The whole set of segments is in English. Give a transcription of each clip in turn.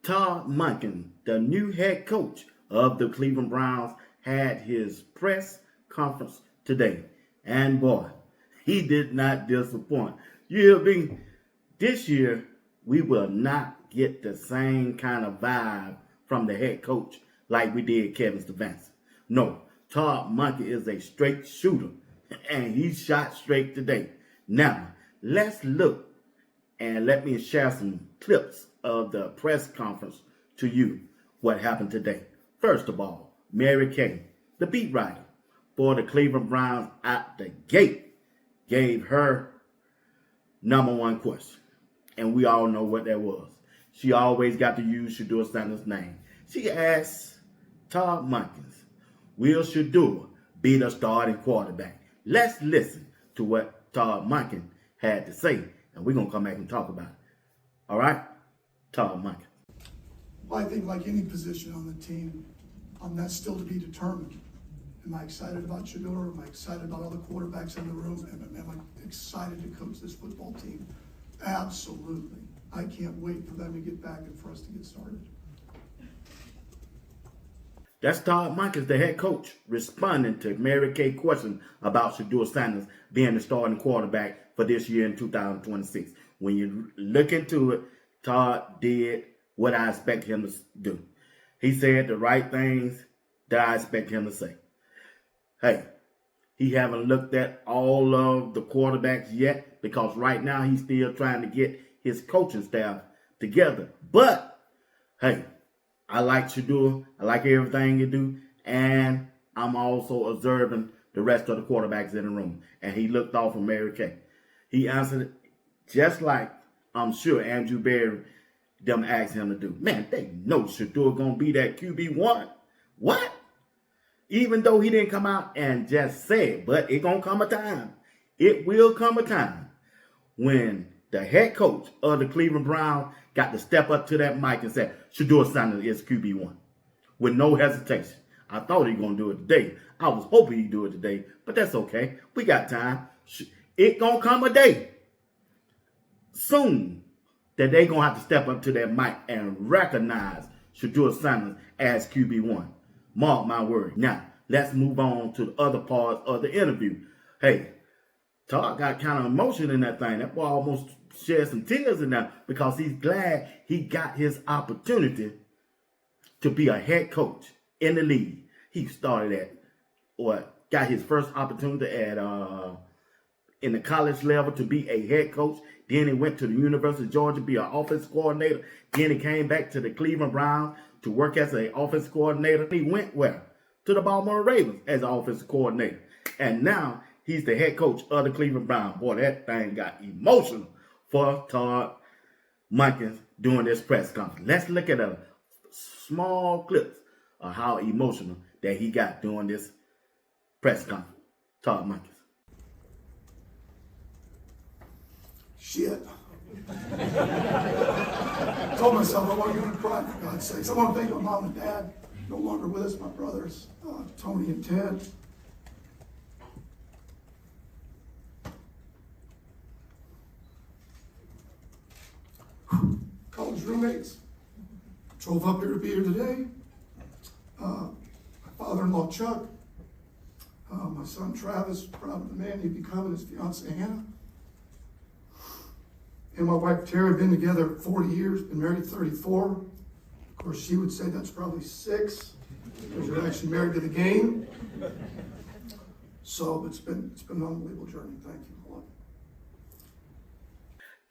Todd Monken, the new head coach of the Cleveland Browns, had his press conference today. And boy, he did not disappoint. You hear me? This year, we will not get the same kind of vibe from the head coach like we did Kevin Stefanski. No, Todd Monken is a straight shooter, and he shot straight today. Now, let's look and let me share some clips of the press conference to you, what happened today. First of all, Mary Kay, the beat writer for the Cleveland Browns at the gate, gave her number one question. And we all know what that was. She always got to use Shedeur Sanders' name. She asked Todd Monken, will Shedeur be the starting quarterback? Let's listen to what Todd Monken had to say, and we're going to come back and talk about it. All right? Todd Monken. Well, I think like any position on the team, that's still to be determined. Am I excited about Shedeur? Am I excited about all the quarterbacks in the room? Am I excited to coach this football team? Absolutely. I can't wait for them to get back and for us to get started. That's Todd Monken, the head coach, responding to Mary Kay's question about Shedeur Sanders being the starting quarterback for this year in 2026. When you look into it, Todd did what I expect him to do. He said the right things that I expect him to say. Hey, he haven't looked at all of the quarterbacks yet because right now he's still trying to get his coaching staff together. But, hey, I like Shedeur. I like everything you do. And I'm also observing the rest of the quarterbacks in the room. And he looked off of Mary Kay. He answered it just like I'm sure Andrew Berry them asked him to do. Man, they know Shedeur going to be that QB1. What? Even though he didn't come out and just say it, but it going to come a time. It will come a time when the head coach of the Cleveland Browns got to step up to that mic and say, Shedeur Sanders is QB1 with no hesitation. I thought he was going to do it today. I was hoping he'd do it today, but that's okay. We got time. It going to come a day soon that they going to have to step up to that mic and recognize Shedeur Sanders as QB1. Mark my word. Now, let's move on to the other parts of the interview. Hey, Todd got kind of emotion in that thing. That boy almost shed some tears in there because he's glad he got his opportunity to be a head coach in the league. He started at, or got his first opportunity at in the college level to be a head coach. Then he went to the University of Georgia to be an offensive coordinator. Then he came back to the Cleveland Browns to work as an offensive coordinator. He went where? To the Baltimore Ravens as an offensive coordinator. And now he's the head coach of the Cleveland Browns. Boy, that thing got emotional for Todd Monken doing this press conference. Let's look at a small clip of how emotional that he got doing this press conference. Todd Monken. Shit. I told myself I wasn't going to cry, for God's sakes. I want to thank my mom and dad, no longer with us, my brothers, Tony and Ted. College roommates. Drove up here to be here today. My father-in-law, Chuck. My son, Travis, proud of the man he'd become, and his fiancée, Hannah. And my wife, Tara, been together 40 years, been married 34. Of course, she would say that's probably 6, because you're actually married to the game. So it's been an unbelievable journey. Thank you a lot.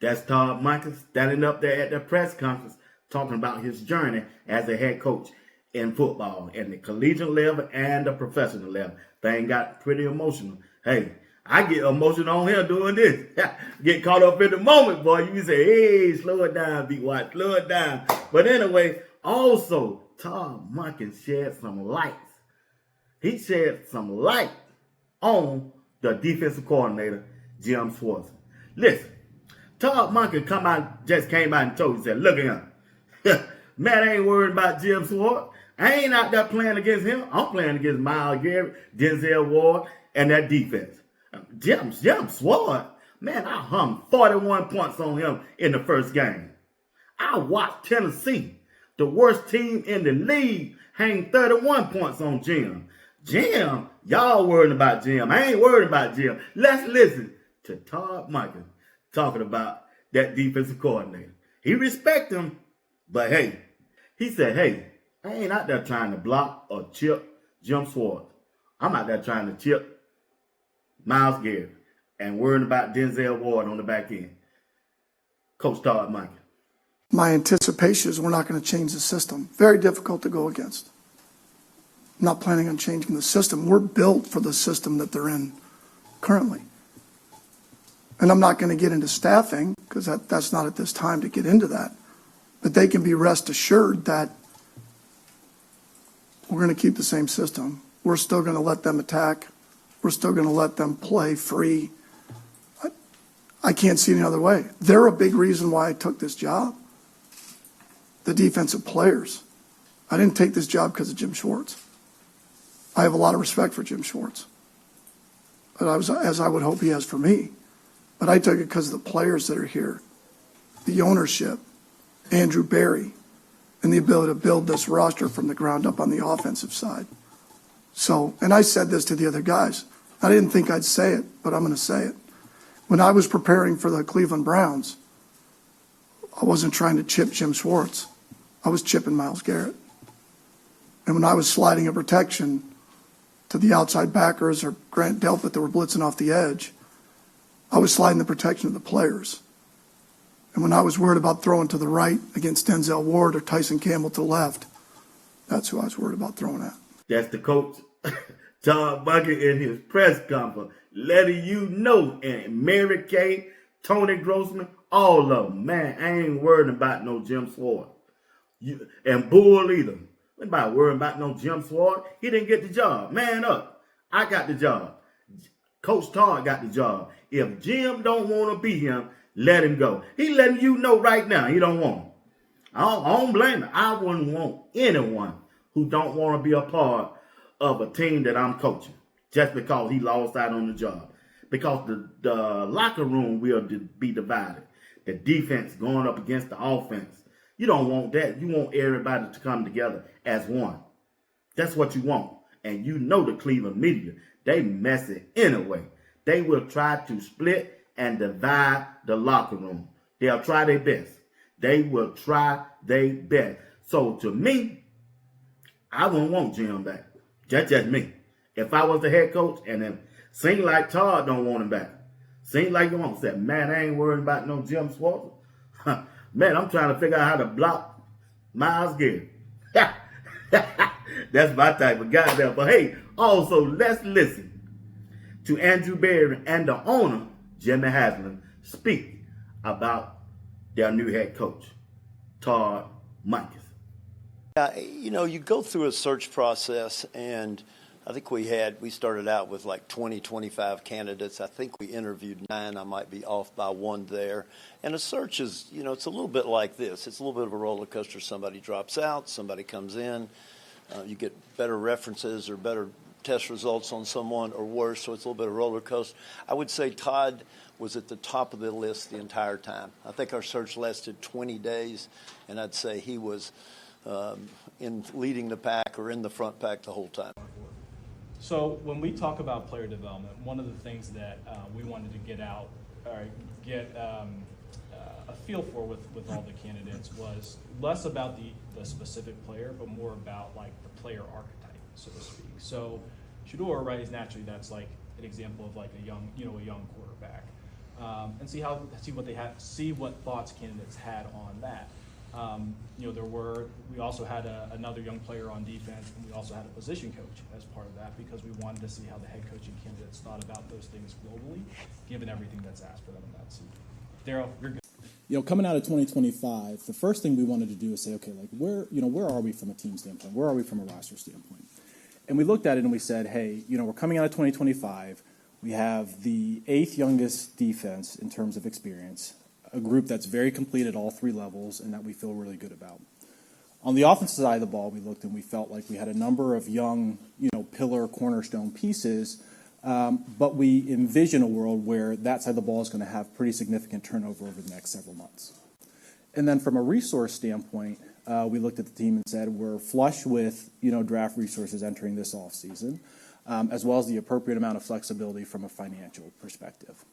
That's Todd Monken standing up there at the press conference talking about his journey as a head coach in football, in the collegiate level and the professional level. Thing got pretty emotional. Hey, I get emotional on here doing this. Get caught up in the moment, boy. You say, hey, slow it down, Big White, slow it down. But anyway, also, Todd Monken shed some light. He shed some light on the defensive coordinator, Jim Schwartz. Listen, Todd Monken just came out and told you, said, look at him. Man, I ain't worried about Jim Schwartz. I ain't out there playing against him. I'm playing against Myles Garrett, Denzel Ward, and that defense. Jim Schwartz, man, I hung 41 points on him in the first game. I watched Tennessee the worst team in the league, hang 31 points on Jim. Jim, y'all worried about Jim. I ain't worried about Jim. Let's listen to Todd Monken talking about that defensive coordinator. He respect him, but hey, he said, hey, I ain't out there trying to block or chip Jim Schwartz. I'm out there trying to chip Myles Garrett and worrying about Denzel Ward on the back end. Coach Todd Monken. My anticipation is we're not going to change the system. Very difficult to go against. I'm not planning on changing the system. We're built for the system that they're in currently. And I'm not going to get into staffing because that's not at this time to get into that. But they can be rest assured that we're going to keep the same system. We're still going to let them attack. We're still going to let them play free. I can't see any other way. They're a big reason why I took this job. The defensive players. I didn't take this job because of Jim Schwartz. I have a lot of respect for Jim Schwartz, but as I would hope he has for me. But I took it because of the players that are here, the ownership, Andrew Berry, and the ability to build this roster from the ground up on the offensive side. So, and I said this to the other guys. I didn't think I'd say it, but I'm going to say it. When I was preparing for the Cleveland Browns, I wasn't trying to chip Jim Schwartz. I was chipping Myles Garrett. And when I was sliding a protection to the outside backers or Grant Delpit that were blitzing off the edge, I was sliding the protection of the players. And when I was worried about throwing to the right against Denzel Ward or Tyson Campbell to the left, that's who I was worried about throwing at. That's the coach, Todd Monken, in his press conference, letting you know, and Mary Kay, Tony Grossman, all of them. Man, I ain't worried about no Jim Schwartz. And Bull either. Anybody worrying about no Jim Schwartz? He didn't get the job. Man up. I got the job. Coach Todd got the job. If Jim don't want to be him, let him go. He letting you know right now he don't want him. I don't blame him. I wouldn't want anyone who don't want to be a part of a team that I'm coaching just because he lost out on the job. Because the locker room will be divided. The defense going up against the offense. You don't want that. You want everybody to come together as one. That's what you want. And you know the Cleveland media, they mess it anyway. They will try to split and divide the locker room. They'll try their best. They will try their best. So to me, I wouldn't want Jim back. That's just me. If I was the head coach and it seemed like Todd don't want him back. Seemed like you want said, man, I ain't worried about no Jim Schwartz. Man, I'm trying to figure out how to block Myles Garrett. That's my type of guy there. But hey, also let's listen to Andrew Berry and the owner, Jimmy Haslam, speak about their new head coach, Todd Monken. You know, you go through a search process, and I think we started out with like 20, 25 candidates. I think we interviewed 9. I might be off by 1 there. And a search is, you know, it's a little bit like this. It's a little bit of a roller coaster. Somebody drops out, somebody comes in. You get better references or better test results on someone or worse, so it's a little bit of a roller coaster. I would say Todd was at the top of the list the entire time. I think our search lasted 20 days, and I'd say he was in leading the pack or in the front pack the whole time. So when we talk about player development, one of the things that we wanted to get a feel for with all the candidates was less about the specific player, but more about like the player archetype, so to speak. So Shedeur, right, is naturally that's like an example of like a young quarterback, and see what thoughts candidates had on that. We also had another young player on defense, and we also had a position coach as part of that because we wanted to see how the head coaching candidates thought about those things globally, given everything that's asked for them in that seat. Daryl, you're good. You know, coming out of 2025, the first thing we wanted to do is say, okay, like where are we from a team standpoint? Where are we from a roster standpoint? And we looked at it and we said, hey, we're coming out of 2025. We have the 8th youngest defense in terms of experience, a group that's very complete at all 3 levels and that we feel really good about. On the offensive side of the ball, we looked and we felt like we had a number of young, pillar cornerstone pieces, but we envision a world where that side of the ball is going to have pretty significant turnover over the next several months. And then from a resource standpoint, we looked at the team and said we're flush with draft resources entering this offseason, as well as the appropriate amount of flexibility from a financial perspective.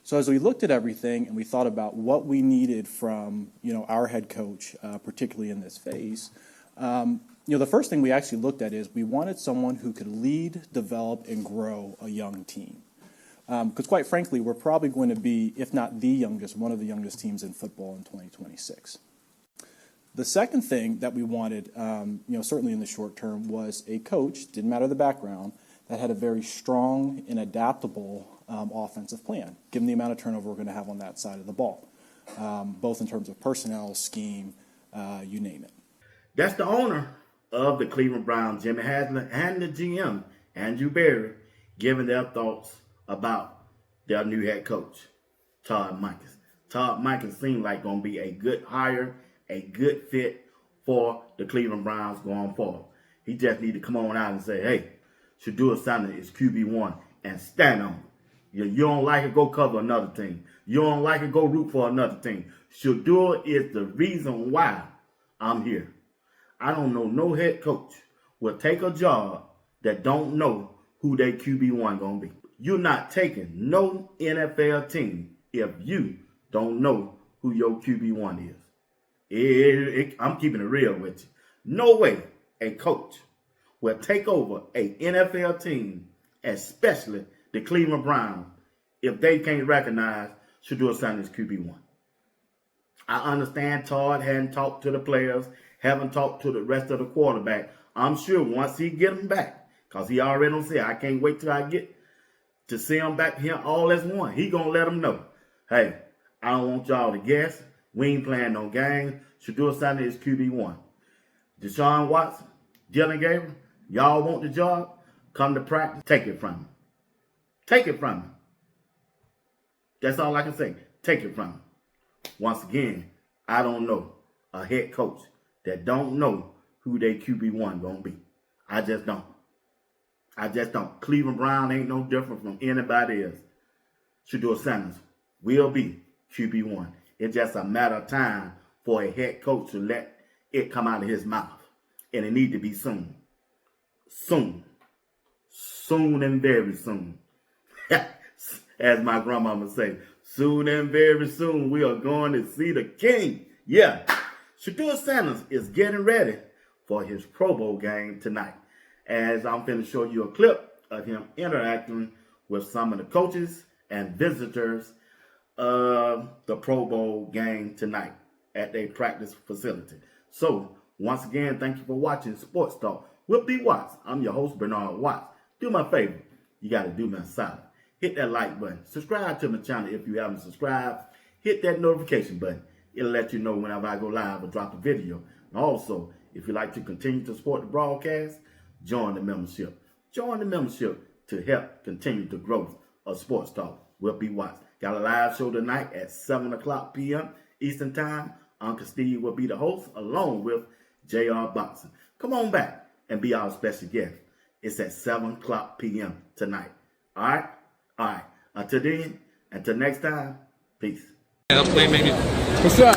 So as we looked at everything and we thought about what we needed from our head coach, particularly in this phase, the first thing we actually looked at is we wanted someone who could lead, develop, and grow a young team. Because quite frankly, we're probably going to be, if not the youngest, one of the youngest teams in football in 2026. The second thing that we wanted, certainly in the short term, was a coach, didn't matter the background, that had a very strong and adaptable offensive plan, given the amount of turnover we're going to have on that side of the ball, both in terms of personnel, scheme, you name it. That's the owner of the Cleveland Browns, Jimmy Hasler, and the GM, Andrew Berry, giving their thoughts about their new head coach, Todd Monken. Todd Monken seemed like going to be a good hire, a good fit for the Cleveland Browns going forward. He just need to come on out and say, hey, Shedeur Sanders is QB1 and stand on it. You don't like it, go cover another team. You don't like it, go root for another team. Shedeur is the reason why I'm here. I don't know no head coach will take a job that don't know who their QB1 going to be. You're not taking no NFL team if you don't know who your QB1 is. I'm keeping it real with you. No way a coach will take over a NFL team, especially the Cleveland Browns, if they can't recognize Shedeur Sanders QB1. I understand Todd hadn't talked to the players, haven't talked to the rest of the quarterback. I'm sure once he get them back, because he already don't say, I can't wait till I get to see him back here all as one. He going to let them know, hey, I don't want y'all to guess. We ain't playing no game. Shedeur Sanders is QB1. Deshaun Watson, Dylan Gabriel, y'all want the job? Come to practice. Take it from him. Take it from him. That's all I can say. Take it from him. Once again, I don't know a head coach that don't know who their QB1 going to be. I just don't. Cleveland Brown ain't no different from anybody else. Shedeur Sanders will be QB1. It's just a matter of time for a head coach to let it come out of his mouth. And it need to be soon. Soon. Soon and very soon. As my grandmama say, soon and very soon we are going to see the king. Yeah. Shedeur Sanders is getting ready for his Pro Bowl game tonight. As I'm going to show you a clip of him interacting with some of the coaches and visitors of the Pro Bowl game tonight at their practice facility. So, once again, thank you for watching Sports Talk with B. Watts. I'm your host, Bernard Watts. Do me a favor. You got to do me a solid. Hit that like button. Subscribe to my channel if you haven't subscribed. Hit that notification button. It'll let you know whenever I go live or drop a video. And also, if you'd like to continue to support the broadcast, join the membership. Join the membership to help continue the growth of Sports Talk with B. Watts. Got a live show tonight at 7 o'clock p.m. Eastern Time. Uncle Steve will be the host along with J.R. Boxing. Come on back and be our special guest. It's at 7 o'clock p.m. tonight. All right? All right. Until then, until next time, peace. What's up?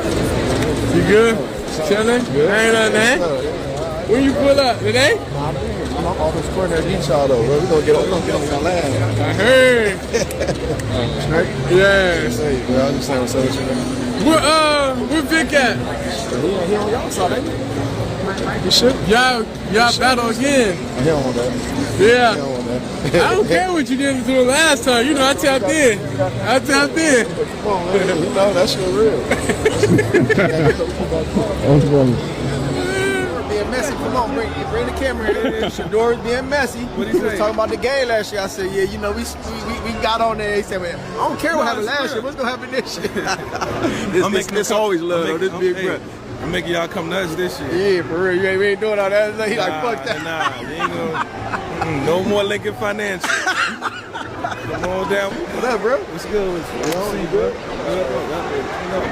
You good? Chilling? Good. Ain't nothing, man. When you pull up today? I'm offensive coordinator at Utah though, bro. We're gonna get on the land. I heard. Straight? Yeah. Say, bro, I'm just saying what's up with you, man. Where Vic at? He on y'all side, ain't he? He should. Y'all battle again. He don't want that. Yeah. He don't want that. I don't care what you did to him last time. You know, I tapped in. Come on, man. You know, that shit real. Being messy. Come on, bring the camera in. Shedeur being messy. What he was talking about the game last year. I said, yeah, you know, we got on there. He said, man, I don't care what happened last year. What's gonna happen this year? It's always love. This big brother. I'm making y'all come nuts this year. Yeah, for real. You ain't doing all that. He like, fuck that. Nah, you ain't gonna. No more Lincoln Financial. Come on down. What up, bro? What's good with you? You good?